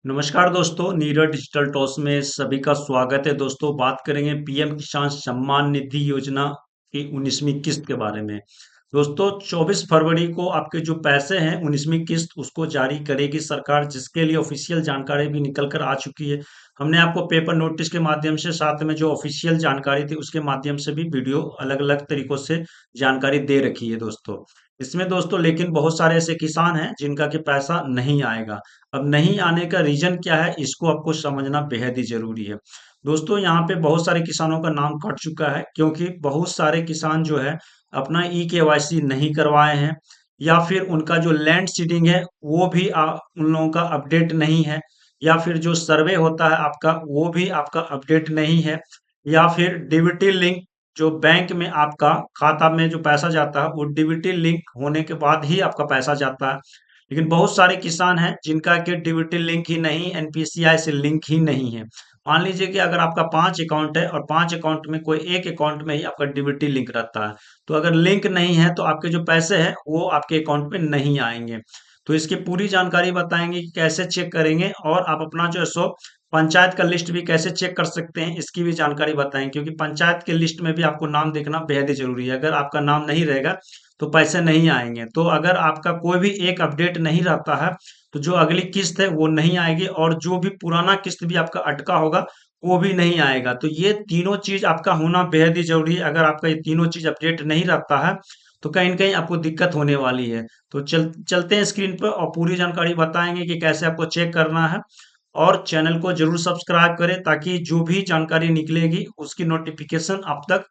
नमस्कार दोस्तों, Neeraj digital talks में सभी का स्वागत है। दोस्तों, बात करेंगे पीएम किसान सम्मान निधि योजना की 19वीं किस्त के बारे में। दोस्तों, 24 फरवरी को आपके जो पैसे हैं 19वीं किस्त उसको जारी करेगी सरकार, जिसके लिए ऑफिशियल जानकारी भी निकल कर आ चुकी है। हमने आपको पेपर नोटिस के माध्यम से, साथ में जो ऑफिशियल जानकारी थी उसके माध्यम से भी वीडियो अलग अलग तरीकों से जानकारी दे रखी है दोस्तों। इसमें दोस्तों लेकिन बहुत सारे ऐसे किसान हैं जिनका कि पैसा नहीं आएगा। अब नहीं आने का रीजन क्या है, इसको आपको समझना बेहद ही जरूरी है। दोस्तों, यहाँ पे बहुत सारे किसानों का नाम कट चुका है, क्योंकि बहुत सारे किसान जो है अपना ई केवाईसी नहीं करवाए हैं, या फिर उनका जो लैंड सीडिंग है वो भी उन लोगों का अपडेट नहीं है, या फिर जो सर्वे होता है आपका वो भी आपका अपडेट नहीं है, या फिर डीबीटी लिंक, जो बैंक में आपका खाता में जो पैसा जाता है वो डीबीटी लिंक होने के बाद ही आपका पैसा जाता है। लेकिन बहुत सारे किसान हैं जिनका कि डीबीटी लिंक ही नहीं, एनपीसीआई से लिंक ही नहीं है। मान लीजिए कि अगर आपका 5 अकाउंट है और 5 अकाउंट में कोई एक अकाउंट में ही आपका डीबीटी लिंक रहता है, तो अगर लिंक नहीं है तो आपके जो पैसे हैं वो आपके अकाउंट में नहीं आएंगे। तो इसकी पूरी जानकारी बताएंगे कि कैसे चेक करेंगे, और आप अपना जो है सो पंचायत का लिस्ट भी कैसे चेक कर सकते हैं इसकी भी जानकारी बताएंगे, क्योंकि पंचायत के लिस्ट में भी आपको नाम देखना बेहद ही जरूरी है। अगर आपका नाम नहीं रहेगा तो पैसे नहीं आएंगे। तो अगर आपका कोई भी एक अपडेट नहीं रहता है तो जो अगली किस्त है वो नहीं आएगी, और जो भी पुराना किस्त भी आपका अटका होगा वो भी नहीं आएगा। तो ये तीनों चीज आपका होना बेहद ही जरूरी है। अगर आपका ये तीनों चीज अपडेट नहीं रहता है तो कहीं न कहीं आपको दिक्कत होने वाली है। तो चलते हैं स्क्रीन पर और पूरी जानकारी बताएंगे कि कैसे आपको चेक करना है। और चैनल को जरूर सब्सक्राइब करें ताकि जो भी जानकारी निकलेगी उसकी नोटिफिकेशन आप तक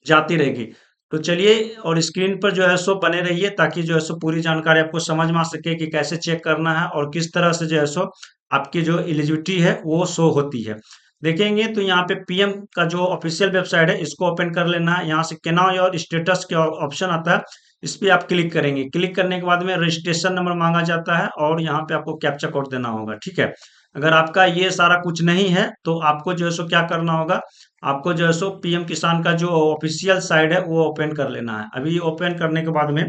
जाती रहेगी। तो चलिए, और स्क्रीन पर जो है सो बने रहिए ताकि जो है सो पूरी जानकारी आपको समझ में आ सके कि कैसे चेक करना है और किस तरह से जो है सो आपकी जो एलिजिबिलिटी है वो शो होती है। देखेंगे तो यहाँ पे पीएम का जो ऑफिशियल वेबसाइट है इसको ओपन कर लेना है। यहाँ से केनाउ योर स्टेटस के ऑप्शन आता है, इस पे आप क्लिक करेंगे। क्लिक करने के बाद में रजिस्ट्रेशन नंबर मांगा जाता है और यहाँ पे आपको कैप्चा कोड देना होगा, ठीक है। अगर आपका ये सारा कुछ नहीं है तो आपको जो है सो क्या करना होगा, आपको जो है सो पीएम किसान का जो ऑफिशियल साइट है वो ओपन कर लेना है। अभी ओपन करने के बाद में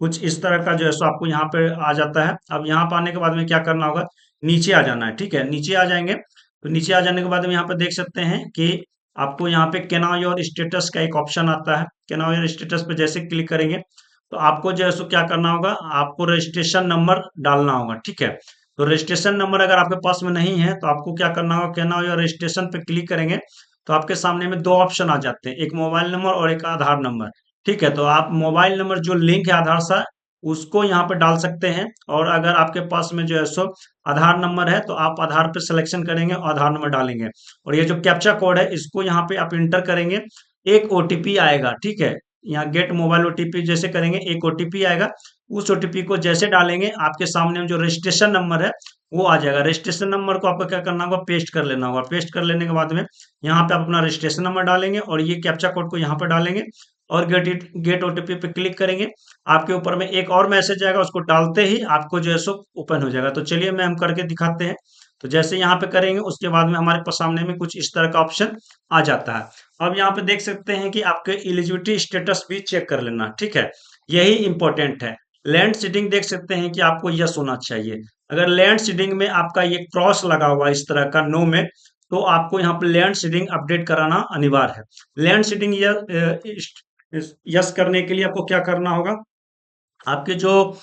कुछ इस तरह का जो है सो आपको यहाँ पे आ जाता है। अब यहाँ पे आने के बाद में क्या करना होगा, नीचे आ जाना है, ठीक है। नीचे आ जाएंगे तो नीचे आ जाने के बाद में यहाँ पे देख सकते हैं कि आपको यहाँ पे केनाउ योर स्टेटस का एक ऑप्शन आता है। केनाउ योर स्टेटस पे जैसे क्लिक करेंगे तो आपको जो है सो क्या करना होगा, आपको रजिस्ट्रेशन नंबर डालना होगा, ठीक है। तो रजिस्ट्रेशन नंबर अगर आपके पास में नहीं है तो आपको क्या करना होगा, कहना होगा रजिस्ट्रेशन पे क्लिक करेंगे तो आपके सामने में दो ऑप्शन आ जाते हैं, एक मोबाइल नंबर और एक आधार नंबर, ठीक है। तो आप मोबाइल नंबर जो लिंक है आधार से उसको यहाँ पे डाल सकते हैं, और अगर आपके पास में जो है सो आधार नंबर है तो आप आधार पे सिलेक्शन करेंगे और आधार नंबर डालेंगे, और ये जो कैप्चा कोड है इसको यहाँ पे आप इंटर करेंगे। एक ओटीपी आएगा, ठीक है। यहाँ गेट मोबाइल ओटीपी जैसे करेंगे एक ओटीपी आएगा, उस ओटीपी को जैसे डालेंगे आपके सामने में जो रजिस्ट्रेशन नंबर है वो आ जाएगा। रजिस्ट्रेशन नंबर को आपको क्या करना होगा, पेस्ट कर लेना होगा। पेस्ट कर लेने के बाद में यहाँ पे आप अपना रजिस्ट्रेशन नंबर डालेंगे और ये कैप्चा कोड को यहाँ पे डालेंगे और गेट ओटीपी पे क्लिक करेंगे। आपके ऊपर में एक और मैसेज आएगा, उसको डालते ही आपको जो है सो ओपन हो जाएगा। तो चलिए मैं हम करके दिखाते हैं। तो जैसे यहाँ पे करेंगे उसके बाद में हमारे पास सामने में कुछ इस तरह का ऑप्शन आ जाता है। अब यहाँ पे देख सकते हैं कि आपके एलिजिबिलिटी स्टेटस भी चेक कर लेना, ठीक है। यही इंपॉर्टेंट है। लैंड सीडिंग देख सकते हैं कि आपको यस होना चाहिए। अगर लैंड सीडिंग में आपका ये क्रॉस लगा हुआ है इस तरह का नो में, तो आपको यहाँ पे लैंड सीडिंग अपडेट कराना अनिवार्य है। लैंड सीडिंग यस करने के लिए आपको क्या करना होगा, आपके जो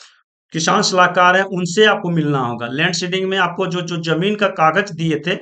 किसान सलाहकार है उनसे आपको मिलना होगा। लैंड सीडिंग में आपको जो जो जमीन का कागज दिए थे,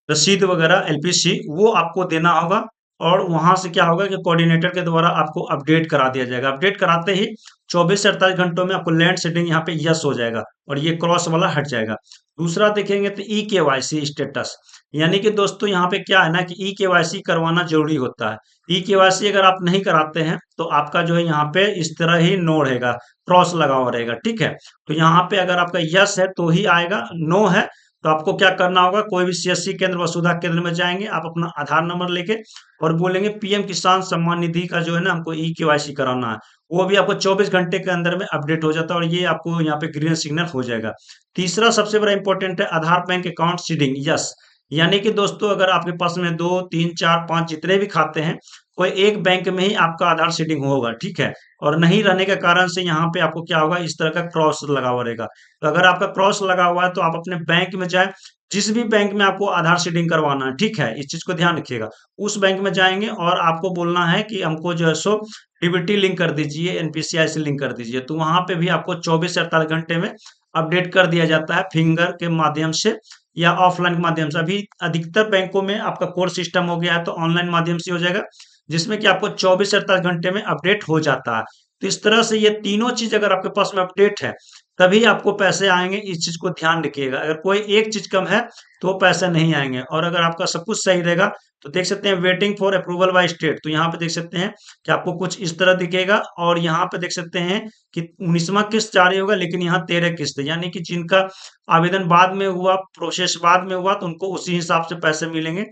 रसीद वगैरह एलपीसी, वो आपको देना होगा, और वहां से क्या होगा कि कोऑर्डिनेटर के द्वारा आपको अपडेट करा दिया जाएगा। अपडेट कराते ही 24 से 48 घंटों में आपको लैंड सीडिंग यहाँ पे यस हो जाएगा और ये क्रॉस वाला हट जाएगा। दूसरा देखेंगे तो ई केवाईसी स्टेटस, यानी कि दोस्तों यहाँ पे क्या है ना कि ई केवाईसी करवाना जरूरी होता है। ई केवाईसी अगर आप नहीं कराते हैं तो आपका जो है यहाँ पे इस तरह ही नो रहेगा, क्रॉस लगा हुआ रहेगा, ठीक है। तो यहाँ पे अगर आपका यस है तो ही आएगा, नो है तो आपको क्या करना होगा, कोई भी सीएससी केंद्र वसुधा केंद्र में जाएंगे, आप अपना आधार नंबर लेके और बोलेंगे पीएम किसान सम्मान निधि का जो है ना हमको ई केवाईसी कराना है। वो भी आपको 24 घंटे के अंदर में अपडेट हो जाता है और ये आपको यहाँ पे ग्रीन सिग्नल हो जाएगा। तीसरा सबसे बड़ा इंपॉर्टेंट है आधार बैंक अकाउंट सीडिंग, यस। यानी कि दोस्तों अगर आपके पास में 2 3 4 5 जितने भी खाते हैं, कोई एक बैंक में ही आपका आधार सीडिंग होगा, ठीक है। और नहीं रहने के कारण से यहाँ पे आपको क्या होगा, इस तरह का क्रॉस लगा हुआ रहेगा। तो अगर आपका क्रॉस लगा हुआ है तो आप अपने बैंक में जाए, जिस भी बैंक में आपको आधार सीडिंग करवाना है, ठीक है, इस चीज को ध्यान रखिएगा। उस बैंक में जाएंगे और आपको बोलना है कि हमको जो है सो डीबीटी लिंक कर दीजिए, एनपीसीआई से लिंक कर दीजिए। तो वहां पे भी आपको 24 से 48 घंटे में अपडेट कर दिया जाता है, फिंगर के माध्यम से या ऑफलाइन के माध्यम से। अभी अधिकतर बैंकों में आपका कोर सिस्टम हो गया है, तो ऑनलाइन माध्यम से हो जाएगा, जिसमें कि आपको 24 से 48 घंटे में अपडेट हो जाता है। तो इस तरह से ये तीनों चीज अगर आपके पास में अपडेट है, तभी आपको पैसे आएंगे। इस चीज को ध्यान रखिएगा, अगर कोई एक चीज कम है तो वो पैसे नहीं आएंगे। और अगर आपका सब कुछ सही रहेगा तो देख सकते हैं waiting for approval by state, तो यहाँ पे देख सकते हैं कि आपको कुछ इस तरह दिखेगा। और यहाँ पे देख सकते हैं कि 19वां किस्त जारी होगा, लेकिन यहाँ 13 किस्त, यानी कि जिनका आवेदन बाद में हुआ, प्रोसेस बाद में हुआ, तो उनको उसी हिसाब से पैसे मिलेंगे।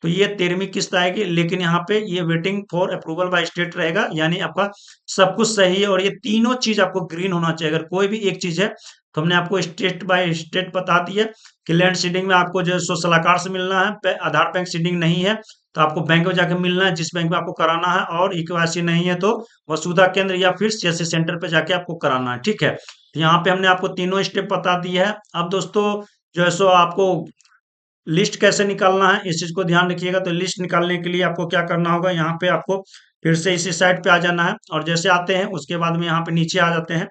तो ये 13वीं किस्त आएगी, लेकिन यहाँ पे ये waiting for approval by state रहेगा, यानी आपका सब कुछ सही है। और ये तीनों चीज आपको ग्रीन होना चाहिए। अगर कोई भी एक चीज है तो हमने आपको स्टेट बाय स्टेट बता दिया कि लैंड सीडिंग में आपको जो है सो सलाहकार से मिलना है, आधार बैंक सीडिंग नहीं है तो आपको बैंक में जाकर मिलना है, जिस बैंक में आपको कराना है। और इक्वासी नहीं है तो वसुधा केंद्र या फिर सीएससी सेंटर पे जाके आपको कराना है, ठीक है। तो यहाँ पे हमने आपको तीनों स्टेप बता दिया है। अब दोस्तों जो है सो आपको लिस्ट कैसे निकालना है, इस चीज को ध्यान रखिएगा। तो लिस्ट निकालने के लिए आपको क्या करना होगा, यहाँ पे आपको फिर से इसी साइड पे आ जाना है। और जैसे आते हैं उसके बाद में यहाँ पे नीचे आ जाते हैं।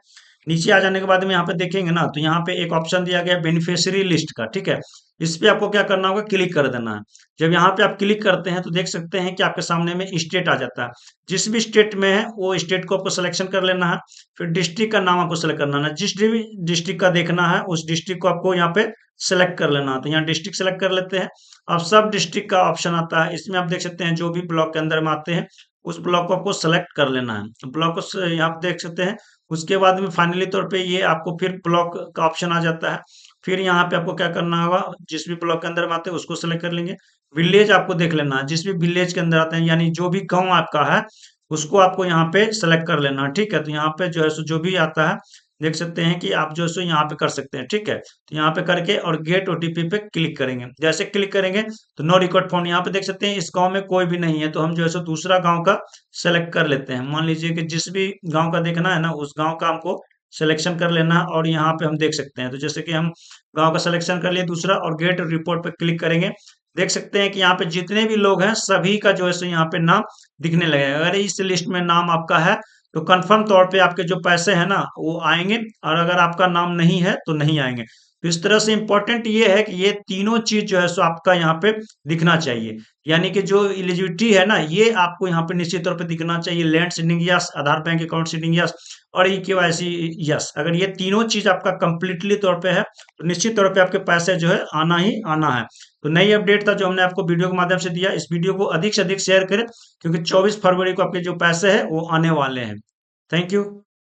नीचे आ जाने के बाद में यहाँ पे देखेंगे ना, तो यहाँ पे एक ऑप्शन दिया गया बेनिफिशियरी लिस्ट का, ठीक है। इस पे आपको क्या करना होगा, क्लिक कर देना है। जब यहाँ पे आप क्लिक करते हैं तो देख सकते हैं कि आपके सामने में स्टेट आ जाता है। जिस भी स्टेट में है वो स्टेट को आपको सिलेक्शन कर लेना है। फिर डिस्ट्रिक्ट का नाम आपको सेलेक्ट करना है, जिस भी डिस्ट्रिक्ट का देखना है उस डिस्ट्रिक्ट को आपको यहाँ पे सेलेक्ट कर लेना है। तो यहाँ डिस्ट्रिक्ट सेलेक्ट कर लेते हैं। अब सब डिस्ट्रिक्ट का ऑप्शन आता है, इसमें आप देख सकते हैं जो भी ब्लॉक के अंदर में आते हैं उस ब्लॉक को आपको सेलेक्ट कर लेना है। तो ब्लॉक को यहाँ पे देख सकते हैं। उसके बाद में फाइनली तौर पे ये आपको फिर ब्लॉक का ऑप्शन आ जाता है। फिर यहाँ पे आपको क्या करना होगा, जिस भी ब्लॉक के अंदर में आते हैं उसको सेलेक्ट कर लेंगे। विलेज आपको देख लेना है, जिस भी विलेज के अंदर आते हैं, यानी जो भी गांव आपका है उसको आपको यहाँ पे सेलेक्ट कर लेना है, ठीक है। तो यहाँ पे जो है सो जो भी आता है देख सकते हैं कि आप जो है सो यहाँ पे कर सकते हैं, ठीक है। तो यहाँ पे करके और गेट ओटीपी पे क्लिक करेंगे। जैसे क्लिक करेंगे तो नो रिकॉर्ड फोन, यहाँ पे देख सकते हैं इस गांव में कोई भी नहीं है, तो हम जो है सो दूसरा गांव का सेलेक्ट कर लेते हैं। मान लीजिए कि जिस भी गांव का देखना है ना उस गांव का हमको सिलेक्शन कर लेना है। और यहाँ पे हम देख सकते हैं, तो जैसे कि हम गांव का सिलेक्शन कर लिए दूसरा, और गेट रिपोर्ट पे क्लिक करेंगे। देख सकते हैं कि यहाँ पे जितने भी लोग हैं सभी का जो है सो यहाँ पे नाम दिखने लगेगा। अगर इस लिस्ट में नाम आपका है तो कंफर्म तौर पे आपके जो पैसे हैं ना वो आएंगे, और अगर आपका नाम नहीं है तो नहीं आएंगे। तो इस तरह से इंपॉर्टेंट ये है कि ये तीनों चीज जो है सो आपका यहाँ पे दिखना चाहिए। यानी कि जो एलिजिबिलिटी है ना ये आपको यहाँ पे निश्चित तौर पे दिखना चाहिए। लैंड सीडिंग यस, आधार बैंक अकाउंट सीडिंग यस, और ई केवाईसी यस। अगर ये तीनों चीज आपका कंप्लीटली तौर पे है तो निश्चित तौर पे आपके पैसे जो है आना ही आना है। तो नई अपडेट था जो हमने आपको वीडियो के माध्यम से दिया। इस वीडियो को अधिक से अधिक शेयर करें, क्योंकि 24 फरवरी को आपके जो पैसे हैं वो आने वाले हैं। Thank you.